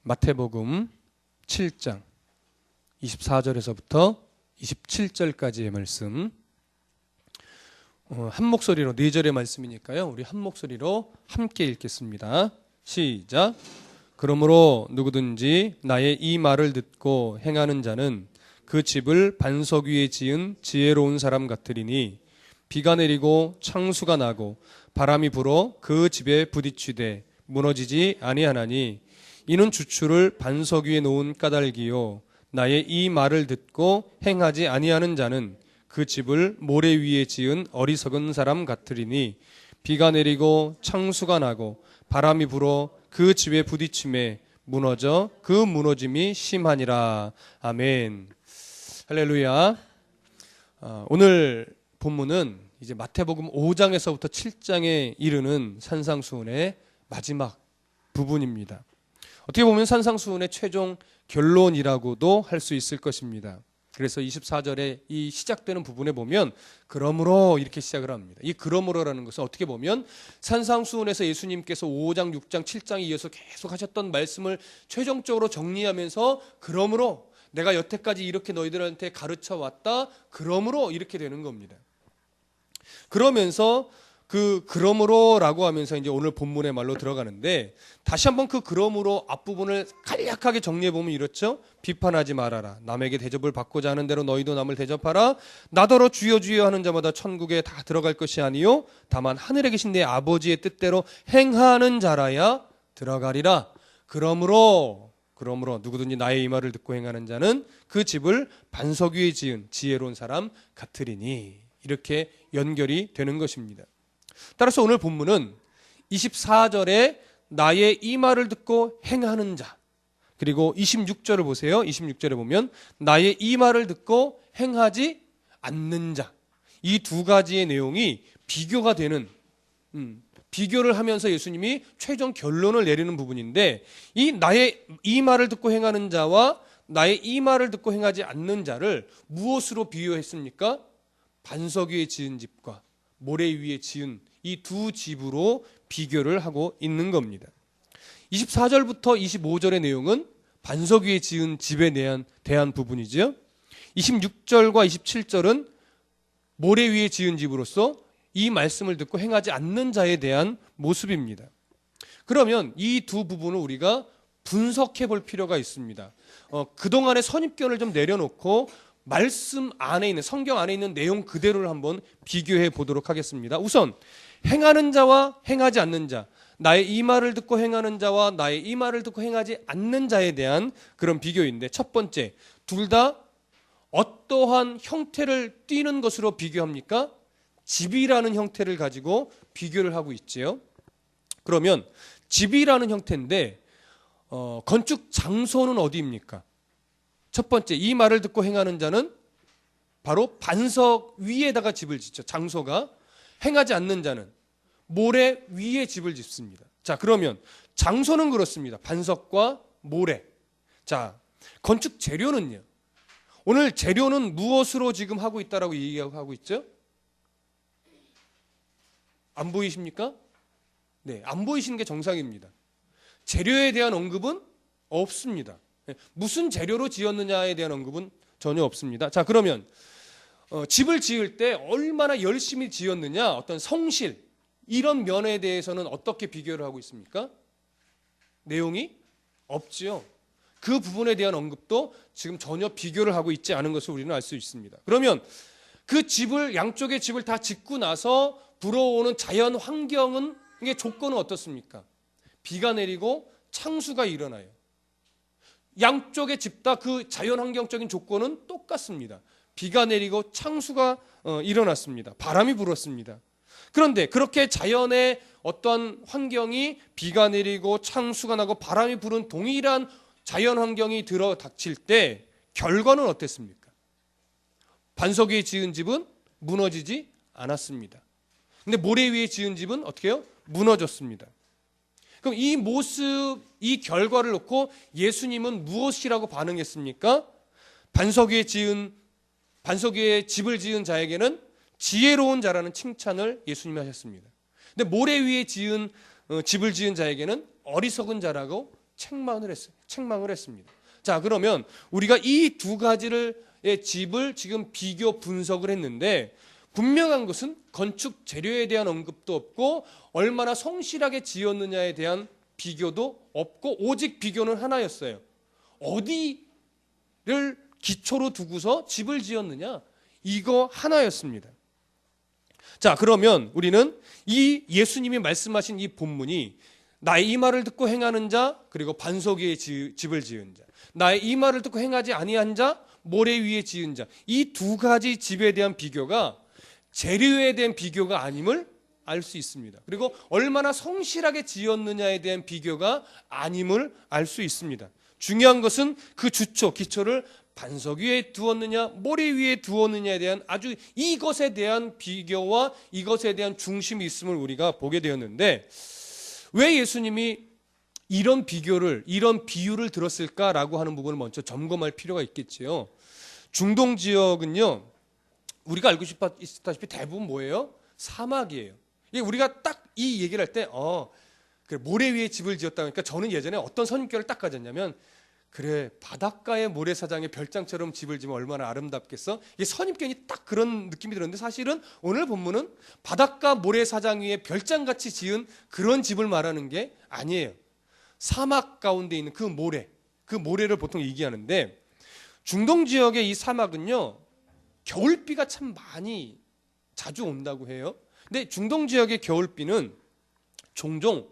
마태복음 7장 24절에서부터 27절까지의 말씀, 한 목소리로 4절의 말씀이니까요, 우리 한 목소리로 함께 읽겠습니다. 시작. 그러므로 누구든지 나의 이 말을 듣고 행하는 자는 그 집을 반석 위에 지은 지혜로운 사람 같으리니, 비가 내리고 창수가 나고 바람이 불어 그 집에 부딪히되 무너지지 아니하나니, 이는 주추를 반석 위에 놓은 까닭이요 나의 이 말을 듣고 행하지 아니하는 자는 그 집을 모래 위에 지은 어리석은 사람 같으리니, 비가 내리고 창수가 나고 바람이 불어 그 집에 부딪힘에 무너져 그 무너짐이 심하니라. 아멘. 할렐루야. 오늘 본문은 이제 마태복음 5장에서부터 7장에 이르는 산상수훈의 마지막 부분입니다. 어떻게 보면 산상수훈의 최종 결론이라고도 할 수 있을 것입니다. 그래서 24절에 이 시작되는 부분에 보면 그러므로 이렇게 시작을 합니다. 이 그러므로라는 것은 어떻게 보면 산상수훈에서 예수님께서 5장, 6장, 7장에 이어서 계속 하셨던 말씀을 최종적으로 정리하면서 그러므로 내가 여태까지 이렇게 너희들한테 가르쳐 왔다, 그러므로 이렇게 되는 겁니다. 그러면서 그러므로라고 하면서 이제 오늘 본문의 말로 들어가는데, 다시 한번 그 그러므로 앞부분을 간략하게 정리해 보면 이렇죠. 비판하지 말아라. 남에게 대접을 받고자 하는 대로 너희도 남을 대접하라. 나더러 주여 주여 하는 자마다 천국에 다 들어갈 것이 아니요 다만 하늘에 계신 내 아버지의 뜻대로 행하는 자라야 들어가리라. 그러므로 누구든지 나의 이 말을 듣고 행하는 자는 그 집을 반석 위에 지은 지혜로운 사람 같으리니, 이렇게 연결이 되는 것입니다. 따라서 오늘 본문은 24절에 나의 이 말을 듣고 행하는 자, 그리고 26절을 보세요. 26절에 보면 나의 이 말을 듣고 행하지 않는 자, 이 두 가지의 내용이 비교가 되는, 비교를 하면서 예수님이 최종 결론을 내리는 부분인데, 이 나의 이 말을 듣고 행하는 자와 나의 이 말을 듣고 행하지 않는 자를 무엇으로 비유했습니까? 반석 위에 지은 집과 모래 위에 지은 이 두 집으로 비교를 하고 있는 겁니다. 24절부터 25절의 내용은 반석 위에 지은 집에 대한 부분이죠. 26절과 27절은 모래 위에 지은 집으로서 이 말씀을 듣고 행하지 않는 자에 대한 모습입니다. 그러면 이 두 부분을 우리가 분석해 볼 필요가 있습니다. 그동안의 선입견을 좀 내려놓고 말씀 안에 있는, 성경 안에 있는 내용 그대로를 한번 비교해 보도록 하겠습니다. 우선 행하는 자와 행하지 않는 자, 나의 이 말을 듣고 행하는 자와 나의 이 말을 듣고 행하지 않는 자에 대한 그런 비교인데, 첫 번째, 둘 다 어떠한 형태를 띠는 것으로 비교합니까? 집이라는 형태를 가지고 비교를 하고 있지요. 그러면 집이라는 형태인데 건축 장소는 어디입니까? 첫 번째, 이 말을 듣고 행하는 자는 바로 반석 위에다가 집을 짓죠. 장소가. 행하지 않는 자는 모래 위에 집을 짓습니다. 자, 그러면 장소는 그렇습니다. 반석과 모래. 자, 건축 재료는요. 오늘 재료는 무엇으로 지금 하고 있다라고 얘기하고 있죠? 안 보이십니까? 네, 안 보이시는 게 정상입니다. 재료에 대한 언급은 없습니다. 무슨 재료로 지었느냐에 대한 언급은 전혀 없습니다. 자, 그러면 집을 지을 때 얼마나 열심히 지었느냐, 어떤 성실, 이런 면에 대해서는 어떻게 비교를 하고 있습니까? 내용이 없지요. 그 부분에 대한 언급도 지금 전혀 비교를 하고 있지 않은 것을 우리는 알 수 있습니다. 그러면 그 집을, 양쪽의 집을 다 짓고 나서 불어오는 자연 환경은, 이게 조건은 어떻습니까? 비가 내리고 창수가 일어나요. 양쪽의 집 다 그 자연 환경적인 조건은 똑같습니다. 비가 내리고 창수가 일어났습니다. 바람이 불었습니다. 그런데 그렇게 자연의 어떠한 환경이, 비가 내리고 창수가 나고 바람이 부는 동일한 자연 환경이 들어 닥칠 때 결과는 어땠습니까? 반석 위에 지은 집은 무너지지 않았습니다. 근데 모래 위에 지은 집은 어떻게 해요? 무너졌습니다. 그럼 이 모습, 이 결과를 놓고 예수님은 무엇이라고 반응했습니까? 반석 위에 집을 지은 자에게는 지혜로운 자라는 칭찬을 예수님이 하셨습니다. 근데 모래 위에 집을 지은 자에게는 어리석은 자라고 책망을 했어요. 책망을 했습니다. 자, 그러면 우리가 이 두 가지의 집을 지금 비교 분석을 했는데 분명한 것은 건축 재료에 대한 언급도 없고 얼마나 성실하게 지었느냐에 대한 비교도 없고 오직 비교는 하나였어요. 어디를 기초로 두고서 집을 지었느냐? 이거 하나였습니다. 자, 그러면 우리는 이 예수님이 말씀하신 이 본문이 나의 이 말을 듣고 행하는 자, 그리고 반석 위에 집을 지은 자, 나의 이 말을 듣고 행하지 아니한 자, 모래 위에 지은 자, 이 두 가지 집에 대한 비교가 재료에 대한 비교가 아님을 알 수 있습니다. 그리고 얼마나 성실하게 지었느냐에 대한 비교가 아님을 알 수 있습니다. 중요한 것은 그 주초, 기초를 반석 위에 두었느냐, 모래 위에 두었느냐에 대한 아주 이것에 대한 비교와 이것에 대한 중심이 있음을 우리가 보게 되었는데 왜 예수님이 이런 비교를, 이런 비유를 들었을까라고 하는 부분을 먼저 점검할 필요가 있겠지요. 중동 지역은요, 우리가 알고 있다시피 대부분 뭐예요? 사막이에요. 우리가 딱 이 얘기를 할 때, 그래, 모래 위에 집을 지었다. 그러니까 저는 예전에 어떤 선입견을 딱 가졌냐면, 그래, 바닷가의 모래사장에 별장처럼 집을 지면 얼마나 아름답겠어? 이게 선입견이 딱 그런 느낌이 들었는데 사실은 오늘 본문은 바닷가 모래사장 위에 별장같이 지은 그런 집을 말하는 게 아니에요. 사막 가운데 있는 그 모래를 보통 얘기하는데 중동 지역의 이 사막은요, 겨울비가 참 많이 자주 온다고 해요. 근데 중동 지역의 겨울비는 종종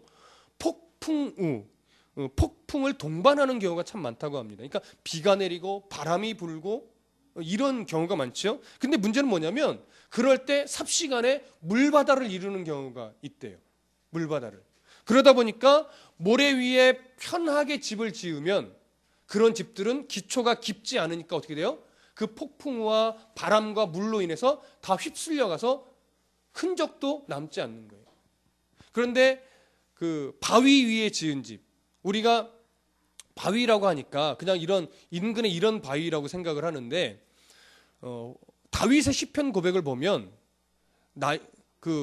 폭풍을 동반하는 경우가 참 많다고 합니다. 그러니까 비가 내리고 바람이 불고 이런 경우가 많죠. 근데 문제는 뭐냐면 그럴 때 삽시간에 물바다를 이루는 경우가 있대요. 물바다를. 그러다 보니까 모래 위에 편하게 집을 지으면 그런 집들은 기초가 깊지 않으니까 어떻게 돼요? 그 폭풍과 바람과 물로 인해서 다 휩쓸려가서 흔적도 남지 않는 거예요. 그런데 그 바위 위에 지은 집, 우리가 바위라고 하니까 그냥 이런 인근에 이런 바위라고 생각을 하는데 다윗의 시편 고백을 보면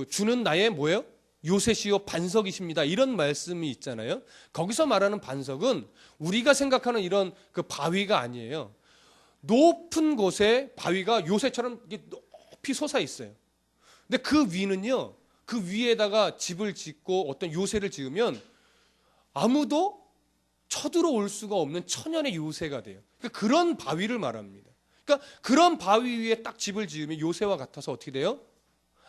주는 나의 뭐예요? 요새시요 반석이십니다. 이런 말씀이 있잖아요. 거기서 말하는 반석은 우리가 생각하는 이런 그 바위가 아니에요. 높은 곳에 바위가 요새처럼 높이 솟아 있어요. 근데 그 위는요, 그 위에다가 집을 짓고 어떤 요새를 지으면 아무도 쳐들어올 수가 없는 천연의 요새가 돼요. 그러니까 그런 바위를 말합니다. 그러니까 그런 바위 위에 딱 집을 지으면 요새와 같아서 어떻게 돼요?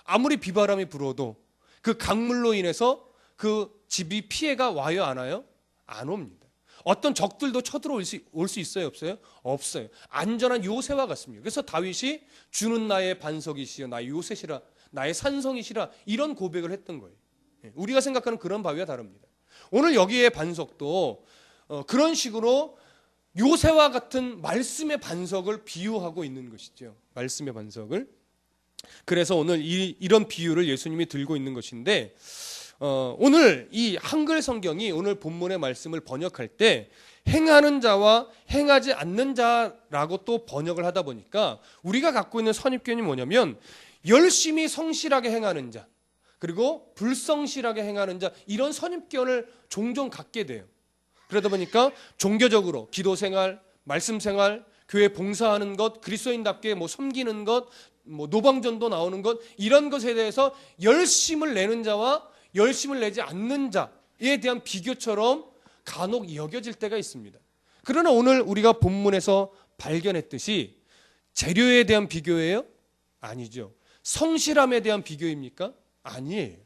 아무리 비바람이 불어도 그 강물로 인해서 그 집이 피해가 와요, 안 와요? 안 옵니다. 어떤 적들도 쳐들어올 수 있어요, 없어요? 없어요. 안전한 요새와 같습니다. 그래서 다윗이 주는 나의 반석이시여 나의 요새시라 나의 산성이시라 이런 고백을 했던 거예요. 우리가 생각하는 그런 바위와 다릅니다. 오늘 여기에 반석도 그런 식으로 요새와 같은 말씀의 반석을 비유하고 있는 것이죠. 말씀의 반석을. 그래서 오늘 이런 비유를 예수님이 들고 있는 것인데 오늘 이 한글 성경이 오늘 본문의 말씀을 번역할 때 행하는 자와 행하지 않는 자라고 또 번역을 하다 보니까 우리가 갖고 있는 선입견이 뭐냐면 열심히 성실하게 행하는 자 그리고 불성실하게 행하는 자 이런 선입견을 종종 갖게 돼요. 그러다 보니까 종교적으로 기도생활, 말씀생활, 교회 봉사하는 것, 그리스도인답게 섬기는 것, 노방전도 나오는 것 이런 것에 대해서 열심을 내는 자와 열심을 내지 않는 자에 대한 비교처럼 간혹 여겨질 때가 있습니다. 그러나 오늘 우리가 본문에서 발견했듯이 재료에 대한 비교예요? 아니죠. 성실함에 대한 비교입니까? 아니에요.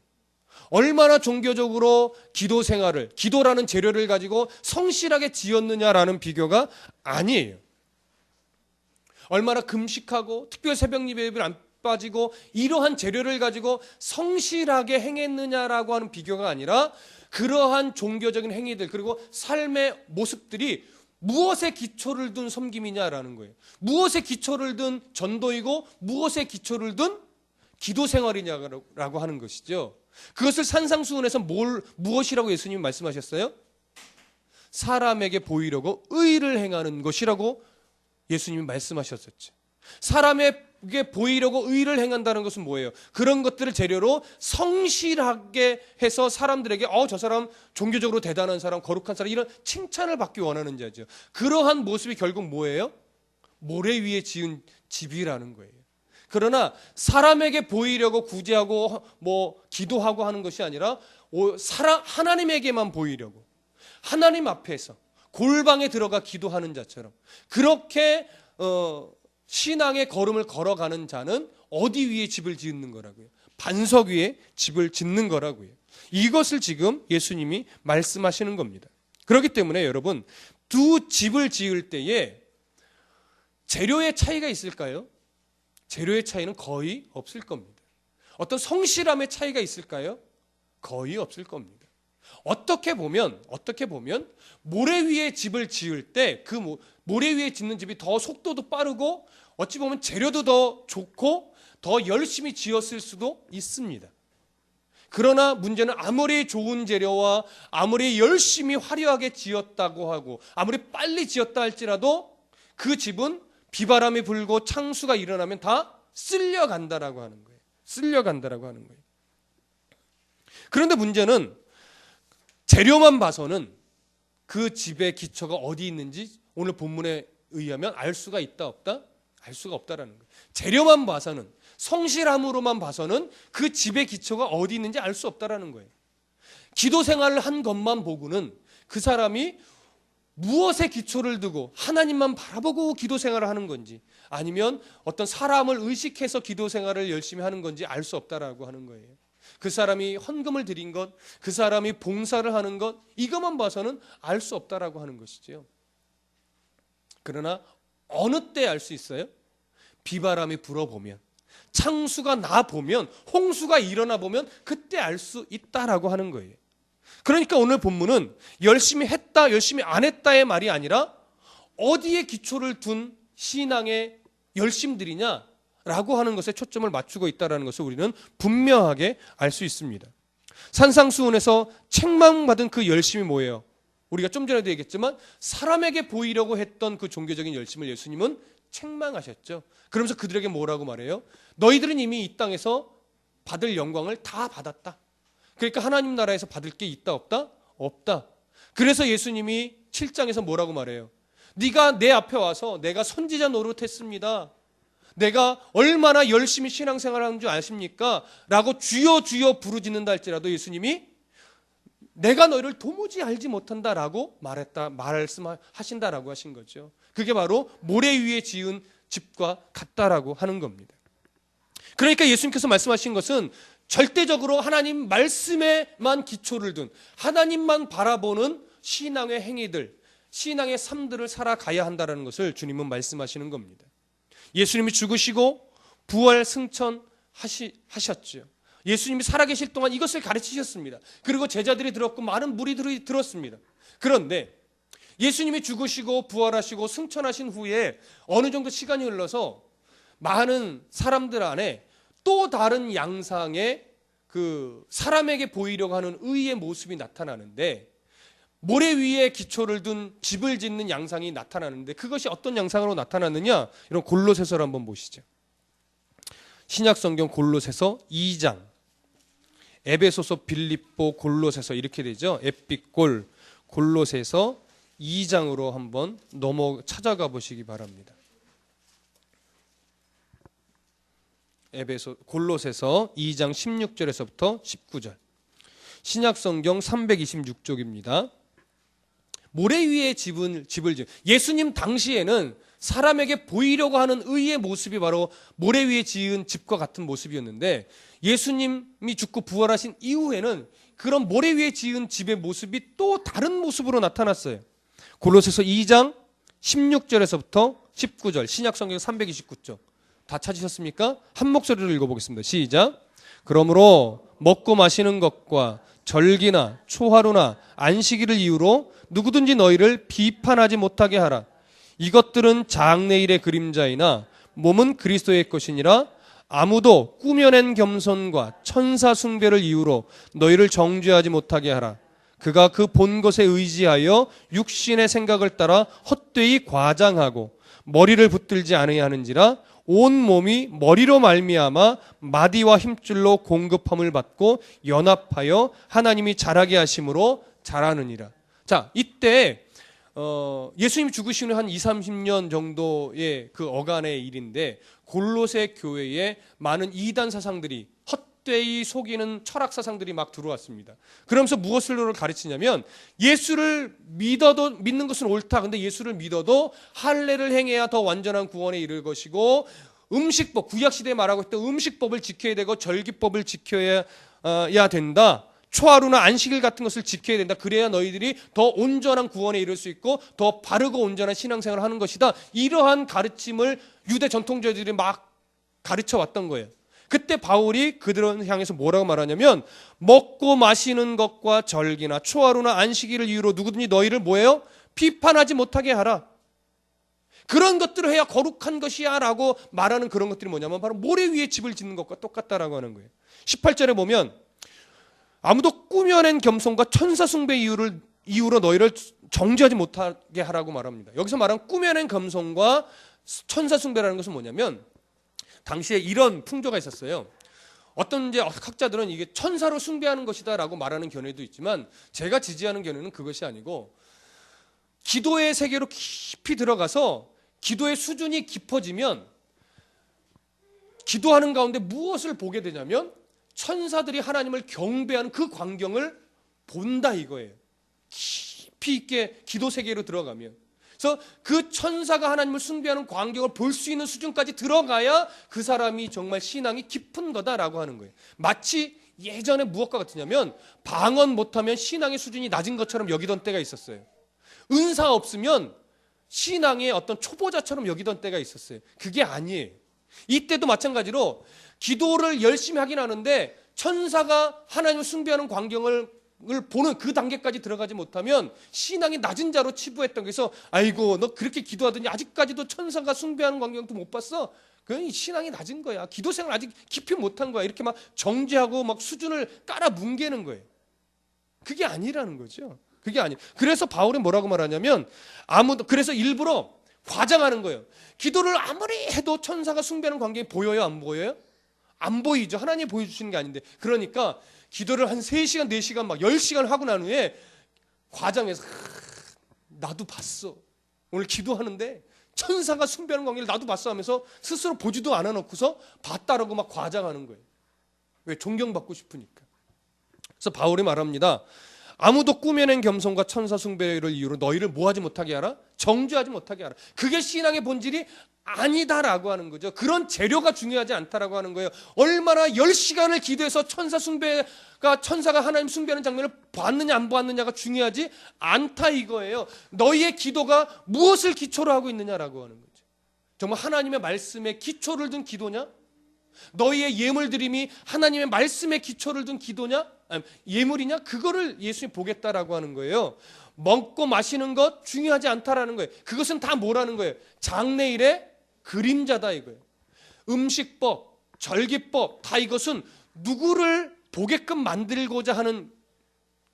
얼마나 종교적으로 기도 생활을, 기도라는 재료를 가지고 성실하게 지었느냐라는 비교가 아니에요. 얼마나 금식하고 특별 새벽 예배를 안 빠지고 이러한 재료를 가지고 성실하게 행했느냐라고 하는 비교가 아니라 그러한 종교적인 행위들 그리고 삶의 모습들이 무엇에 기초를 둔 섬김이냐라는 거예요. 무엇에 기초를 둔 전도이고 무엇에 기초를 둔 기도 생활이냐라고 하는 것이죠. 그것을 산상수훈에서 무엇이라고 예수님이 말씀하셨어요? 사람에게 보이려고 의를 행하는 것이라고 예수님이 말씀하셨었죠. 사람에게 보이려고 의를 행한다는 것은 뭐예요? 그런 것들을 재료로 성실하게 해서 사람들에게 저 사람 종교적으로 대단한 사람, 거룩한 사람, 이런 칭찬을 받기 원하는 자죠. 그러한 모습이 결국 뭐예요? 모래 위에 지은 집이라는 거예요. 그러나 사람에게 보이려고 구제하고 기도하고 하는 것이 아니라 하나님에게만 보이려고, 하나님 앞에서 골방에 들어가 기도하는 자처럼 그렇게 신앙의 걸음을 걸어가는 자는 어디 위에 집을 짓는 거라고요? 반석 위에 집을 짓는 거라고요. 이것을 지금 예수님이 말씀하시는 겁니다. 그렇기 때문에 여러분, 두 집을 지을 때에 재료의 차이가 있을까요? 재료의 차이는 거의 없을 겁니다. 어떤 성실함의 차이가 있을까요? 거의 없을 겁니다. 어떻게 보면 모래 위에 집을 지을 때 그 모래 위에 짓는 집이 더 속도도 빠르고 어찌 보면 재료도 더 좋고 더 열심히 지었을 수도 있습니다. 그러나 문제는 아무리 좋은 재료와 아무리 열심히 화려하게 지었다고 하고 아무리 빨리 지었다 할지라도 그 집은 비바람이 불고 창수가 일어나면 다 쓸려간다라고 하는 거예요. 쓸려간다라고 하는 거예요. 그런데 문제는 재료만 봐서는 그 집의 기초가 어디 있는지 오늘 본문에 의하면 알 수가 있다 없다? 알 수가 없다라는 거예요. 재료만 봐서는, 성실함으로만 봐서는 그 집의 기초가 어디 있는지 알 수 없다라는 거예요. 기도 생활을 한 것만 보고는 그 사람이 무엇에 기초를 두고 하나님만 바라보고 기도 생활을 하는 건지 아니면 어떤 사람을 의식해서 기도 생활을 열심히 하는 건지 알 수 없다라고 하는 거예요. 그 사람이 헌금을 드린 것, 그 사람이 봉사를 하는 것, 이것만 봐서는 알 수 없다라고 하는 것이죠. 그러나 어느 때 알 수 있어요? 비바람이 불어보면, 창수가 나보면, 홍수가 일어나 보면 그때 알 수 있다라고 하는 거예요. 그러니까 오늘 본문은 열심히 했다, 열심히 안 했다의 말이 아니라 어디에 기초를 둔 신앙의 열심들이냐라고 하는 것에 초점을 맞추고 있다는 것을 우리는 분명하게 알 수 있습니다. 산상수훈에서 책망받은 그 열심이 뭐예요? 우리가 좀 전에도 얘기했지만 사람에게 보이려고 했던 그 종교적인 열심을 예수님은 책망하셨죠. 그러면서 그들에게 뭐라고 말해요? 너희들은 이미 이 땅에서 받을 영광을 다 받았다. 그러니까 하나님 나라에서 받을 게 있다 없다? 없다. 그래서 예수님이 7장에서 뭐라고 말해요? 네가 내 앞에 와서 내가 선지자 노릇했습니다. 내가 얼마나 열심히 신앙생활을 하는 줄 아십니까? 라고 주여 주여 부르짖는다 할지라도 예수님이 내가 너희를 도무지 알지 못한다라고 말씀하신다라고 하신 거죠. 그게 바로 모래 위에 지은 집과 같다라고 하는 겁니다. 그러니까 예수님께서 말씀하신 것은 절대적으로 하나님 말씀에만 기초를 둔 하나님만 바라보는 신앙의 행위들, 신앙의 삶들을 살아가야 한다는 것을 주님은 말씀하시는 겁니다. 예수님이 죽으시고 부활 승천하셨죠. 예수님이 살아계실 동안 이것을 가르치셨습니다. 그리고 제자들이 들었고 많은 무리들이 들었습니다. 그런데 예수님이 죽으시고 부활하시고 승천하신 후에 어느 정도 시간이 흘러서 많은 사람들 안에 또 다른 양상의 그 사람에게 보이려고 하는 의의 모습이 나타나는데 모래 위에 기초를 둔 집을 짓는 양상이 나타나는데 그것이 어떤 양상으로 나타났느냐? 이런 골로새서를 한번 보시죠. 신약성경 골로새서 2장, 에베소서, 빌립보, 골로새서 이렇게 되죠. 에ጲ골, 골로새서 2장으로 한번 찾아가 보시기 바랍니다. 골로새서 2장 16절에서부터 19절. 신약성경 326쪽입니다. 모래 위에 집을 지은 예수님 당시에는 사람에게 보이려고 하는 의의 모습이 바로 모래 위에 지은 집과 같은 모습이었는데 예수님이 죽고 부활하신 이후에는 그런 모래 위에 지은 집의 모습이 또 다른 모습으로 나타났어요. 골로새서 2장 16절에서부터 19절, 신약성경 329쪽. 다 찾으셨습니까? 한 목소리로 읽어보겠습니다. 시작. 그러므로 먹고 마시는 것과 절기나 초하루나 안식일을 이유로 누구든지 너희를 비판하지 못하게 하라. 이것들은 장래일의 그림자이나 몸은 그리스도의 것이니라. 아무도 꾸며낸 겸손과 천사 숭배를 이유로 너희를 정죄하지 못하게 하라. 그가 그 본 것에 의지하여 육신의 생각을 따라 헛되이 과장하고 머리를 붙들지 않으야 하는지라. 온 몸이 머리로 말미암아 마디와 힘줄로 공급함을 받고 연합하여 하나님이 자라게 하심으로 자라느니라. 자, 이때 예수님 죽으신 후 한 2, 30년 정도의 그 어간의 일인데 골로새 교회에 많은 이단 사상들이 헛되이 속이는 철학 사상들이 막 들어왔습니다. 그러면서 무엇을 가르치냐면 예수를 믿는 것은 옳다. 근데 예수를 믿어도 할례를 행해야 더 완전한 구원에 이를 것이고 음식법, 구약시대에 말하고 있던 음식법을 지켜야 되고 절기법을 지켜야 된다. 초하루나 안식일 같은 것을 지켜야 된다. 그래야 너희들이 더 온전한 구원에 이를 수 있고 더 바르고 온전한 신앙생활을 하는 것이다. 이러한 가르침을 유대 전통자들이 막 가르쳐 왔던 거예요. 그때 바울이 그들을 향해서 뭐라고 말하냐면 먹고 마시는 것과 절기나 초하루나 안식일을 이유로 누구든지 너희를 뭐예요? 비판하지 못하게 하라. 그런 것들을 해야 거룩한 것이야 라고 말하는 그런 것들이 뭐냐면 바로 모래 위에 집을 짓는 것과 똑같다라고 하는 거예요. 18절에 보면 아무도 꾸며낸 겸손과 천사 숭배 이유로 너희를 정죄하지 못하게 하라고 말합니다. 여기서 말한 꾸며낸 겸손과 천사 숭배라는 것은 뭐냐면 당시에 이런 풍조가 있었어요. 어떤 이제 학자들은 이게 천사로 숭배하는 것이다라고 말하는 견해도 있지만 제가 지지하는 견해는 그것이 아니고 기도의 세계로 깊이 들어가서 기도의 수준이 깊어지면 기도하는 가운데 무엇을 보게 되냐면 천사들이 하나님을 경배하는 그 광경을 본다 이거예요. 깊이 있게 기도 세계로 들어가면. 그래서 그 천사가 하나님을 숭배하는 광경을 볼 수 있는 수준까지 들어가야 그 사람이 정말 신앙이 깊은 거다라고 하는 거예요. 마치 예전에 무엇과 같으냐면 방언 못하면 신앙의 수준이 낮은 것처럼 여기던 때가 있었어요. 은사 없으면 신앙의 어떤 초보자처럼 여기던 때가 있었어요. 그게 아니에요. 이때도 마찬가지로 기도를 열심히 하긴 하는데 천사가 하나님을 숭배하는 광경을 보는 그 단계까지 들어가지 못하면 신앙이 낮은 자로 치부했던 거에서 아이고 너 그렇게 기도하더니 아직까지도 천사가 숭배하는 광경도 못 봤어? 그건 신앙이 낮은 거야. 기도 생활 아직 깊이 못한 거야. 이렇게 막 정죄하고 막 수준을 깔아 뭉개는 거예요. 그게 아니라는 거죠. 그게 아니. 그래서 바울은 뭐라고 말하냐면 그래서 일부러 과장하는 거예요. 기도를 아무리 해도 천사가 숭배하는 광경이 보여요, 안 보여요? 안 보이죠. 하나님이 보여주시는 게 아닌데. 그러니까 기도를 한 3시간, 4시간 막 10시간 하고 난 후에 과장해서 나도 봤어. 오늘 기도하는데 천사가 숭배하는 광경을 나도 봤어 하면서 스스로 보지도 않아 놓고서 봤다라고 막 과장하는 거예요. 왜? 존경받고 싶으니까. 그래서 바울이 말합니다. 아무도 꾸며낸 겸손과 천사 숭배를 이유로 너희를 뭐하지 못하게 하라? 정죄하지 못하게 하라. 그게 신앙의 본질이 아니다라고 하는 거죠. 그런 재료가 중요하지 않다라고 하는 거예요. 얼마나 10시간을 기도해서 천사가 하나님 숭배하는 장면을 봤느냐 안 봤느냐가 중요하지 않다 이거예요. 너희의 기도가 무엇을 기초로 하고 있느냐라고 하는 거죠. 정말 하나님의 말씀에 기초를 둔 기도냐? 너희의 예물 드림이 하나님의 말씀에 기초를 둔 기도냐? 아니, 예물이냐? 그거를 예수님 보겠다라고 하는 거예요. 먹고 마시는 것 중요하지 않다라는 거예요. 그것은 다 뭐라는 거예요? 장래일의 그림자다 이거예요. 음식법, 절기법 다 이것은 누구를 보게끔 만들고자 하는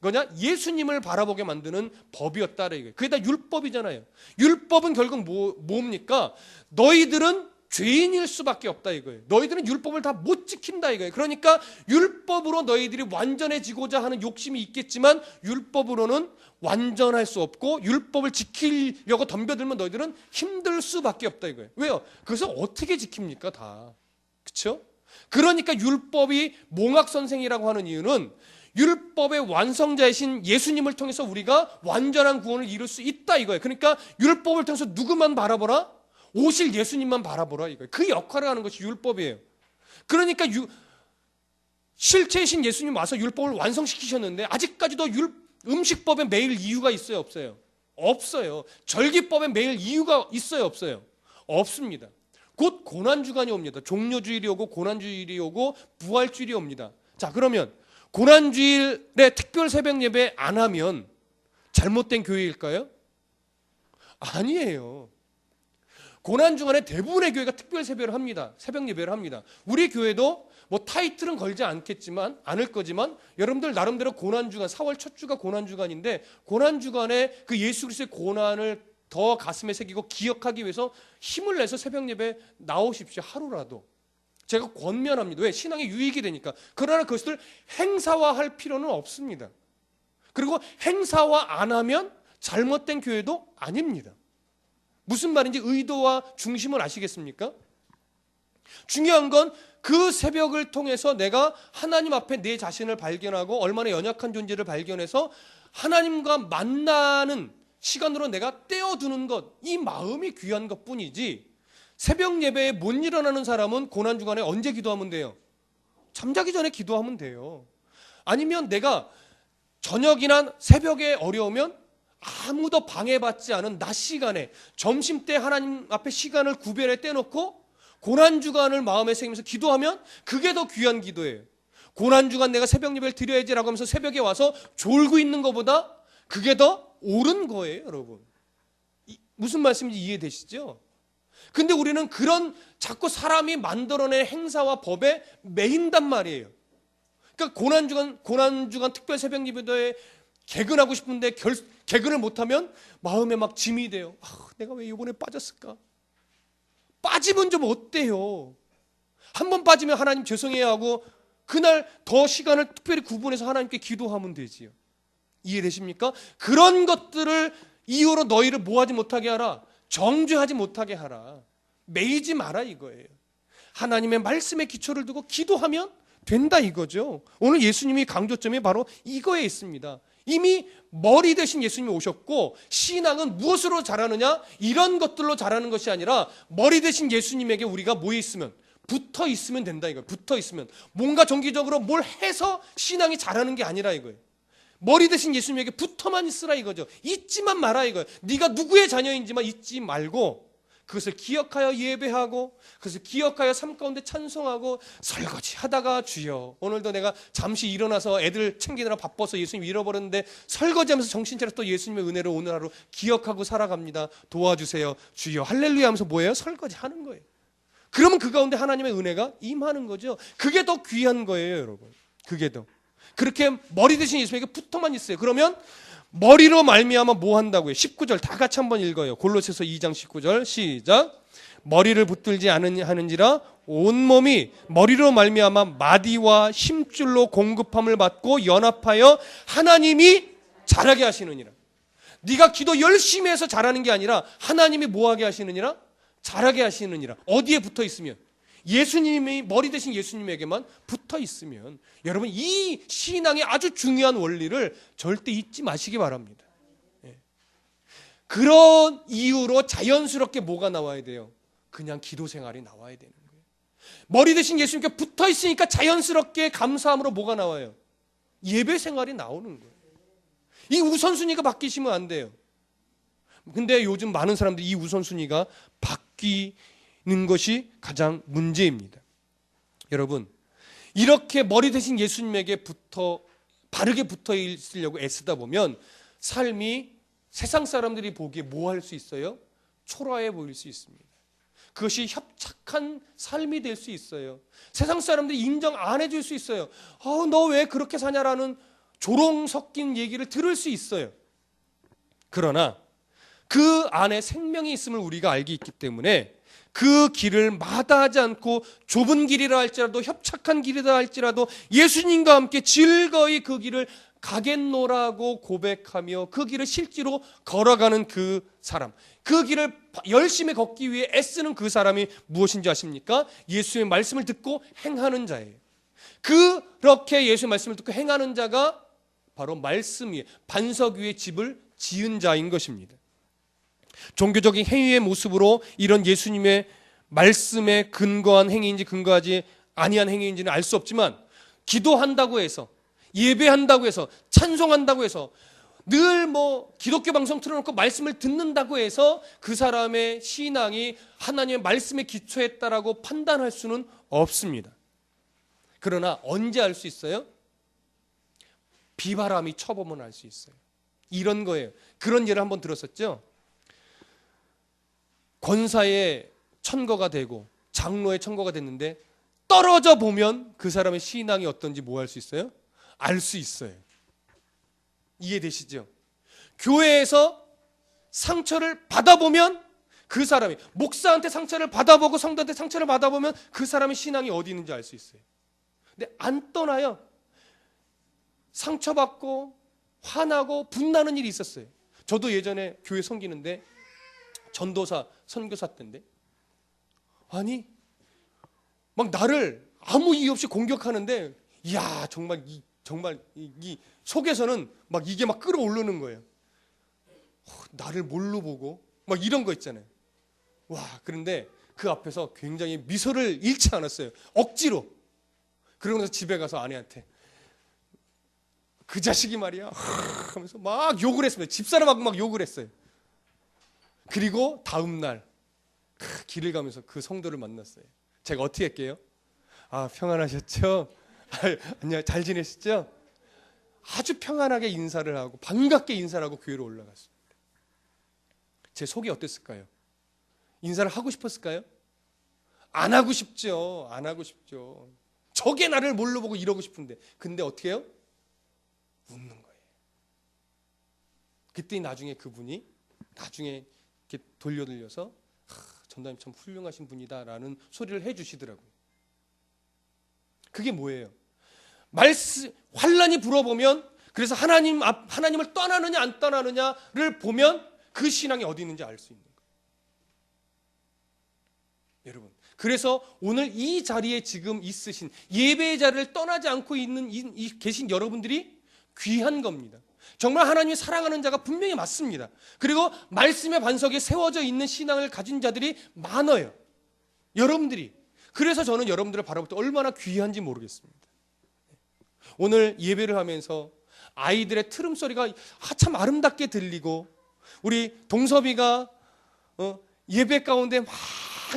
거냐? 예수님을 바라보게 만드는 법이었다 이거예요. 그게 다 율법이잖아요. 율법은 결국 뭡니까? 너희들은 죄인일 수밖에 없다 이거예요. 너희들은 율법을 다 못 지킨다 이거예요. 그러니까 율법으로 너희들이 완전해지고자 하는 욕심이 있겠지만 율법으로는 완전할 수 없고 율법을 지키려고 덤벼들면 너희들은 힘들 수밖에 없다 이거예요. 왜요? 그래서 어떻게 지킵니까 다. 그렇죠? 그러니까 율법이 몽학선생이라고 하는 이유는 율법의 완성자이신 예수님을 통해서 우리가 완전한 구원을 이룰 수 있다 이거예요. 그러니까 율법을 통해서 누구만 바라보라? 오실 예수님만 바라보라 이거예요. 그 역할을 하는 것이 율법이에요. 그러니까 실체이신 예수님 와서 율법을 완성시키셨는데 아직까지도 음식법에 매일 이유가 있어요, 없어요? 없어요. 절기법에 매일 이유가 있어요, 없어요? 없습니다. 곧 고난주간이 옵니다. 종료주일이 오고 고난주일이 오고 부활주일이 옵니다. 자, 그러면 고난주일에 특별 새벽 예배 안 하면 잘못된 교회일까요? 아니에요. 고난주간에 대부분의 교회가 특별 새벽을 합니다. 새벽 예배를 합니다. 우리 교회도 뭐 타이틀은 걸지 않을 거지만 여러분들 나름대로 고난주간 4월 첫 주가 고난주간인데 고난주간에 그 예수 그리스도의 고난을 더 가슴에 새기고 기억하기 위해서 힘을 내서 새벽 예배 나오십시오. 하루라도. 제가 권면합니다. 왜? 신앙에 유익이 되니까. 그러나 그것을 행사화할 필요는 없습니다. 그리고 행사화 안 하면 잘못된 교회도 아닙니다. 무슨 말인지 의도와 중심을 아시겠습니까? 중요한 건 그 새벽을 통해서 내가 하나님 앞에 내 자신을 발견하고 얼마나 연약한 존재를 발견해서 하나님과 만나는 시간으로 내가 떼어두는 것, 이 마음이 귀한 것뿐이지, 새벽 예배에 못 일어나는 사람은 고난주간에 언제 기도하면 돼요? 잠자기 전에 기도하면 돼요. 아니면 내가 저녁이나 새벽에 어려우면 아무도 방해받지 않은 낮 시간에 점심때 하나님 앞에 시간을 구별해 떼놓고 고난주간을 마음에 새기면서 기도하면 그게 더 귀한 기도예요. 고난주간 내가 새벽 예배를 드려야지라고 하면서 새벽에 와서 졸고 있는 것보다 그게 더 옳은 거예요, 여러분. 무슨 말씀인지 이해되시죠? 근데 우리는 그런 자꾸 사람이 만들어낸 행사와 법에 매인단 말이에요. 그러니까 고난주간 특별 새벽 예배도에 개근하고 싶은데 개근을 못하면 마음에 막 짐이 돼요. 내가 왜 이번에 빠졌을까? 빠지면 좀 어때요? 한 번 빠지면 하나님 죄송해야 하고 그날 더 시간을 특별히 구분해서 하나님께 기도하면 되지요. 이해되십니까? 그런 것들을 이유로 너희를 뭐하지 못하게 하라. 정죄하지 못하게 하라. 매이지 마라 이거예요. 하나님의 말씀에 기초를 두고 기도하면 된다 이거죠. 오늘 예수님이 강조점이 바로 이거에 있습니다. 이미 머리 대신 예수님이 오셨고, 신앙은 무엇으로 자라느냐? 이런 것들로 자라는 것이 아니라 머리 대신 예수님에게 우리가 모여 있으면, 붙어 있으면 된다 이거예요. 붙어 있으면 뭔가 정기적으로 뭘 해서 신앙이 자라는 게 아니라 이거예요. 머리 대신 예수님에게 붙어만 있으라 이거죠. 잊지만 마라 이거예요. 네가 누구의 자녀인지만 잊지 말고 그것을 기억하여 예배하고, 그것을 기억하여 삶 가운데 찬송하고, 설거지 하다가 주여 오늘도 내가 잠시 일어나서 애들 챙기느라 바빠서 예수님 잃어버렸는데 설거지하면서 정신 차려서 또 예수님의 은혜를 오늘 하루 기억하고 살아갑니다. 도와주세요 주여 할렐루야 하면서 뭐예요? 설거지 하는 거예요. 그러면 그 가운데 하나님의 은혜가 임하는 거죠. 그게 더 귀한 거예요, 여러분. 그게 더. 그렇게 머리 대신 예수님에게 붙어만 있어요. 그러면 머리로 말미암아 뭐 한다고요? 19절 다 같이 한번 읽어요. 골로새서 2장 19절 시작. 머리를 붙들지 하는지라 온몸이 머리로 말미암아 마디와 힘줄로 공급함을 받고 연합하여 하나님이 자라게 하시느니라. 네가 기도 열심히 해서 자라는 게 아니라 하나님이 뭐하게 하시느니라? 자라게 하시느니라. 어디에 붙어 있으면? 예수님이 머리 대신 예수님에게만 붙어 있으면. 여러분, 이 신앙의 아주 중요한 원리를 절대 잊지 마시기 바랍니다. 그런 이유로 자연스럽게 뭐가 나와야 돼요? 그냥 기도 생활이 나와야 되는 거예요. 머리 대신 예수님께 붙어 있으니까 자연스럽게 감사함으로 뭐가 나와요? 예배 생활이 나오는 거예요. 이 우선순위가 바뀌시면 안 돼요. 근데 요즘 많은 사람들이 이 우선순위가 바뀌는 것이 가장 문제입니다. 여러분, 이렇게 머리 대신 예수님에게 바르게 붙어 있으려고 애쓰다 보면 삶이 세상 사람들이 보기에 뭐 할 수 있어요? 초라해 보일 수 있습니다. 그것이 협착한 삶이 될 수 있어요. 세상 사람들이 인정 안 해줄 수 있어요. 너 왜 그렇게 사냐라는 조롱 섞인 얘기를 들을 수 있어요. 그러나 그 안에 생명이 있음을 우리가 알기 있기 때문에 그 길을 마다하지 않고 좁은 길이라 할지라도 협착한 길이라 할지라도 예수님과 함께 즐거이 그 길을 가겠노라고 고백하며 그 길을 실제로 걸어가는 그 사람, 그 길을 열심히 걷기 위해 애쓰는 그 사람이 무엇인지 아십니까? 예수의 말씀을 듣고 행하는 자예요. 그렇게 예수의 말씀을 듣고 행하는 자가 바로 말씀 위에, 반석 위에 집을 지은 자인 것입니다. 종교적인 행위의 모습으로 이런 예수님의 말씀에 근거한 행위인지 근거하지 아니한 행위인지는 알 수 없지만, 기도한다고 해서, 예배한다고 해서, 찬송한다고 해서, 늘 기독교 방송 틀어놓고 말씀을 듣는다고 해서 그 사람의 신앙이 하나님의 말씀에 기초했다라고 판단할 수는 없습니다. 그러나 언제 알 수 있어요? 비바람이 쳐보면 알 수 있어요. 이런 거예요. 그런 예를 한번 들었었죠. 권사의 천거가 되고 장로의 천거가 됐는데 떨어져 보면 그 사람의 신앙이 어떤지 뭐 할 수 있어요? 알 수 있어요. 이해되시죠? 교회에서 상처를 받아보면 그 사람이, 목사한테 상처를 받아보고 성도한테 상처를 받아보면 그 사람의 신앙이 어디 있는지 알 수 있어요. 근데 안 떠나요. 상처받고 화나고 분나는 일이 있었어요. 저도 예전에 교회 섬기는데 전도사 선교사 때인데, 아니 막 나를 아무 이유 없이 공격하는데, 이야 정말 이 속에서는 막 이게 막 끌어오르는 거예요. 나를 뭘로 보고 막 이런 거 있잖아요. 와, 그런데 그 앞에서 굉장히 미소를 잃지 않았어요. 억지로. 그러고 나서 집에 가서 아내한테 그 자식이 말이야 하면서 막 욕을 했습니다. 집사람하고 막 욕을 했어요. 그리고 다음 날 길을 가면서 그 성도를 만났어요. 제가 어떻게 할게요? 아, 평안하셨죠? 안녕, 잘 지내셨죠? 아주 평안하게 인사를 하고 반갑게 인사를 하고 교회로 올라갔습니다. 제 속이 어땠을까요? 인사를 하고 싶었을까요? 안 하고 싶죠. 안 하고 싶죠. 저게 나를 뭘로 보고 이러고 싶은데, 근데 어떻게 해요? 웃는 거예요. 그때 나중에 그분이 나중에 이렇게 돌려들려서 전도사님 참 훌륭하신 분이다라는 소리를 해주시더라고요. 그게 뭐예요? 환란이 불어보면, 그래서 하나님을 떠나느냐 안 떠나느냐를 보면 그 신앙이 어디 있는지 알 수 있는 거예요. 여러분, 그래서 오늘 이 자리에 지금 있으신, 예배의 자리를 떠나지 않고 계신 여러분들이 귀한 겁니다. 정말 하나님이 사랑하는 자가 분명히 맞습니다. 그리고 말씀의 반석에 세워져 있는 신앙을 가진 자들이 많아요. 여러분들이. 그래서 저는 여러분들을 바라볼 때 얼마나 귀한지 모르겠습니다. 오늘 예배를 하면서 아이들의 트름 소리가 참 아름답게 들리고, 우리 동섭이가 예배 가운데 막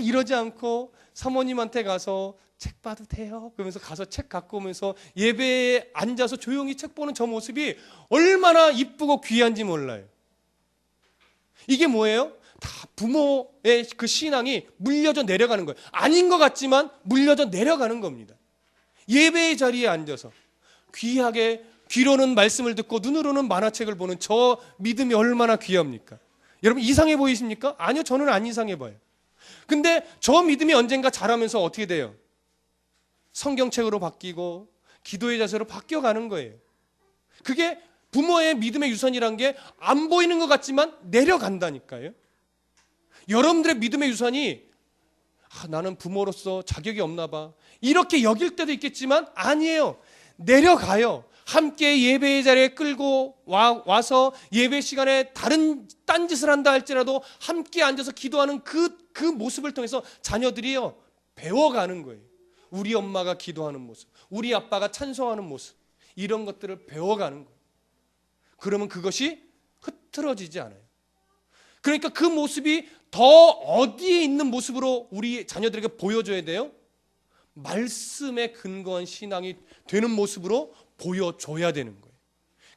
이러지 않고 사모님한테 가서 책 봐도 돼요? 그러면서 가서 책 갖고 오면서 예배에 앉아서 조용히 책 보는 저 모습이 얼마나 이쁘고 귀한지 몰라요. 이게 뭐예요? 다 부모의 그 신앙이 물려져 내려가는 거예요. 아닌 것 같지만 물려져 내려가는 겁니다. 예배의 자리에 앉아서 귀하게 귀로는 말씀을 듣고 눈으로는 만화책을 보는 저 믿음이 얼마나 귀합니까? 여러분, 이상해 보이십니까? 아니요, 저는 안 이상해 봐요. 근데 저 믿음이 언젠가 자라면서 어떻게 돼요? 성경책으로 바뀌고 기도의 자세로 바뀌어가는 거예요. 그게 부모의 믿음의 유산이란 게 안 보이는 것 같지만 내려간다니까요. 여러분들의 믿음의 유산이 나는 부모로서 자격이 없나 봐, 이렇게 여길 때도 있겠지만 아니에요. 내려가요. 함께 예배의 자리에 끌고 와서 예배 시간에 딴 짓을 한다 할지라도 함께 앉아서 기도하는 그 모습을 통해서 자녀들이요 배워가는 거예요. 우리 엄마가 기도하는 모습, 우리 아빠가 찬송하는 모습, 이런 것들을 배워가는 거예요. 그러면 그것이 흐트러지지 않아요. 그러니까 그 모습이 더 어디에 있는 모습으로 우리 자녀들에게 보여줘야 돼요? 말씀에 근거한 신앙이 되는 모습으로 보여줘야 되는 거예요.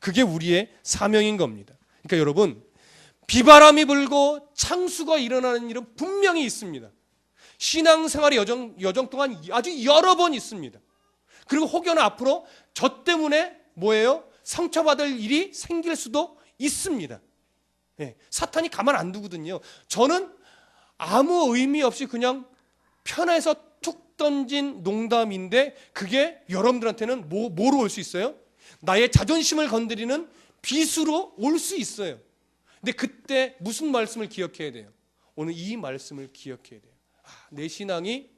그게 우리의 사명인 겁니다. 그러니까 여러분, 비바람이 불고 창수가 일어나는 일은 분명히 있습니다. 신앙생활의 여정 동안 아주 여러 번 있습니다. 그리고 혹여나 앞으로 저 때문에 뭐예요? 상처받을 일이 생길 수도 있습니다. 네, 사탄이 가만 안 두거든요. 저는 아무 의미 없이 그냥 편해서 툭 던진 농담인데, 그게 여러분들한테는 뭐로 올 수 있어요? 나의 자존심을 건드리는 빗으로 올 수 있어요. 근데 그때 무슨 말씀을 기억해야 돼요? 오늘 이 말씀을 기억해야 돼요. 내 신앙이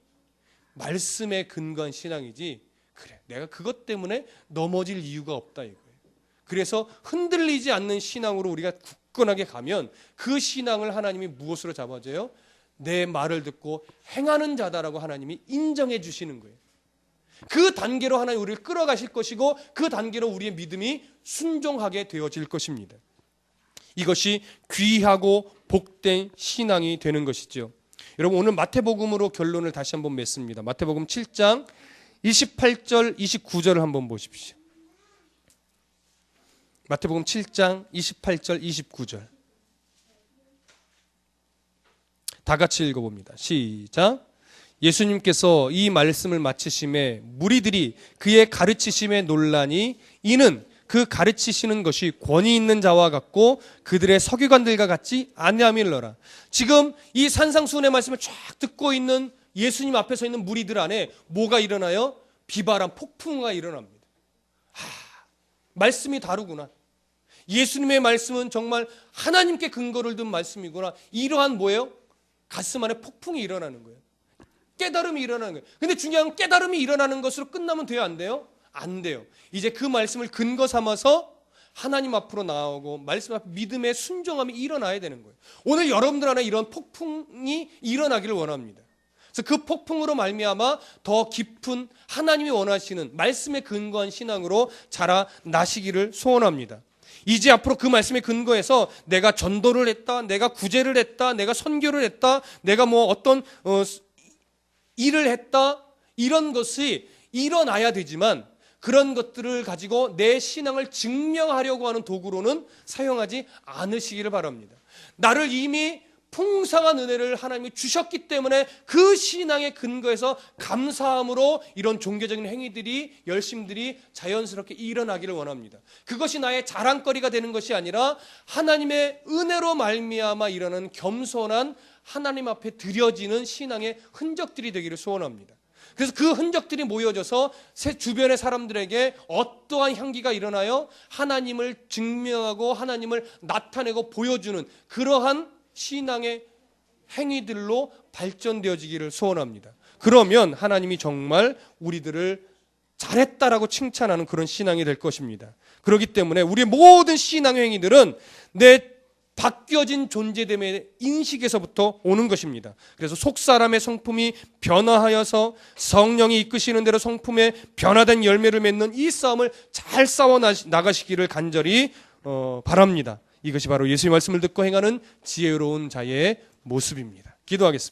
말씀에 근거한 신앙이지, 그래 내가 그것 때문에 넘어질 이유가 없다 이거예요. 그래서 흔들리지 않는 신앙으로 우리가 굳건하게 가면 그 신앙을 하나님이 무엇으로 잡아줘요? 내 말을 듣고 행하는 자다라고 하나님이 인정해 주시는 거예요. 그 단계로 하나님 우리를 끌어가실 것이고, 그 단계로 우리의 믿음이 순종하게 되어질 것입니다. 이것이 귀하고 복된 신앙이 되는 것이죠. 여러분, 오늘 마태복음으로 결론을 다시 한번 맺습니다. 마태복음 7장 28절 29절을 한번 보십시오. 마태복음 7장 28절 29절 다 같이 읽어봅니다. 시작. 예수님께서 이 말씀을 마치심에 무리들이 그의 가르치심에 놀라니, 이는 그 가르치시는 것이 권위 있는 자와 같고 그들의 서기관들과 같지 아니함일러라. 지금 이 산상수훈의 말씀을 쫙 듣고 있는 예수님 앞에 서 있는 무리들 안에 뭐가 일어나요? 비바람, 폭풍우가 일어납니다. 말씀이 다르구나. 예수님의 말씀은 정말 하나님께 근거를 둔 말씀이구나. 이러한 뭐예요? 가슴 안에 폭풍이 일어나는 거예요. 깨달음이 일어나는 거예요. 근데 중요한 건 깨달음이 일어나는 것으로 끝나면 돼요? 안 돼요? 안 돼요. 이제 그 말씀을 근거 삼아서 하나님 앞으로 나오고 말씀 앞에 믿음의 순종함이 일어나야 되는 거예요. 오늘 여러분들 안에 이런 폭풍이 일어나기를 원합니다. 그래서 그 폭풍으로 말미암아 더 깊은 하나님이 원하시는 말씀에 근거한 신앙으로 자라나시기를 소원합니다. 이제 앞으로 그 말씀에 근거해서 내가 전도를 했다, 내가 구제를 했다, 내가 선교를 했다, 내가 뭐 어떤 일을 했다, 이런 것이 일어나야 되지만 그런 것들을 가지고 내 신앙을 증명하려고 하는 도구로는 사용하지 않으시기를 바랍니다. 나를 이미 풍성한 은혜를 하나님이 주셨기 때문에 그 신앙의 근거에서 감사함으로 이런 종교적인 행위들이, 열심들이 자연스럽게 일어나기를 원합니다. 그것이 나의 자랑거리가 되는 것이 아니라 하나님의 은혜로 말미암아 일어나는 겸손한 하나님 앞에 드려지는 신앙의 흔적들이 되기를 소원합니다. 그래서 그 흔적들이 모여져서 주변의 사람들에게 어떠한 향기가 일어나요? 하나님을 증명하고 하나님을 나타내고 보여주는 그러한 신앙의 행위들로 발전되어지기를 소원합니다. 그러면 하나님이 정말 우리들을 잘했다라고 칭찬하는 그런 신앙이 될 것입니다. 그렇기 때문에 우리의 모든 신앙의 행위들은 내 바뀌어진 존재됨의 인식에서부터 오는 것입니다. 그래서 속사람의 성품이 변화하여서 성령이 이끄시는 대로 성품에 변화된 열매를 맺는 이 싸움을 잘 싸워 나가시기를 간절히 바랍니다. 이것이 바로 예수의 말씀을 듣고 행하는 지혜로운 자의 모습입니다. 기도하겠습니다.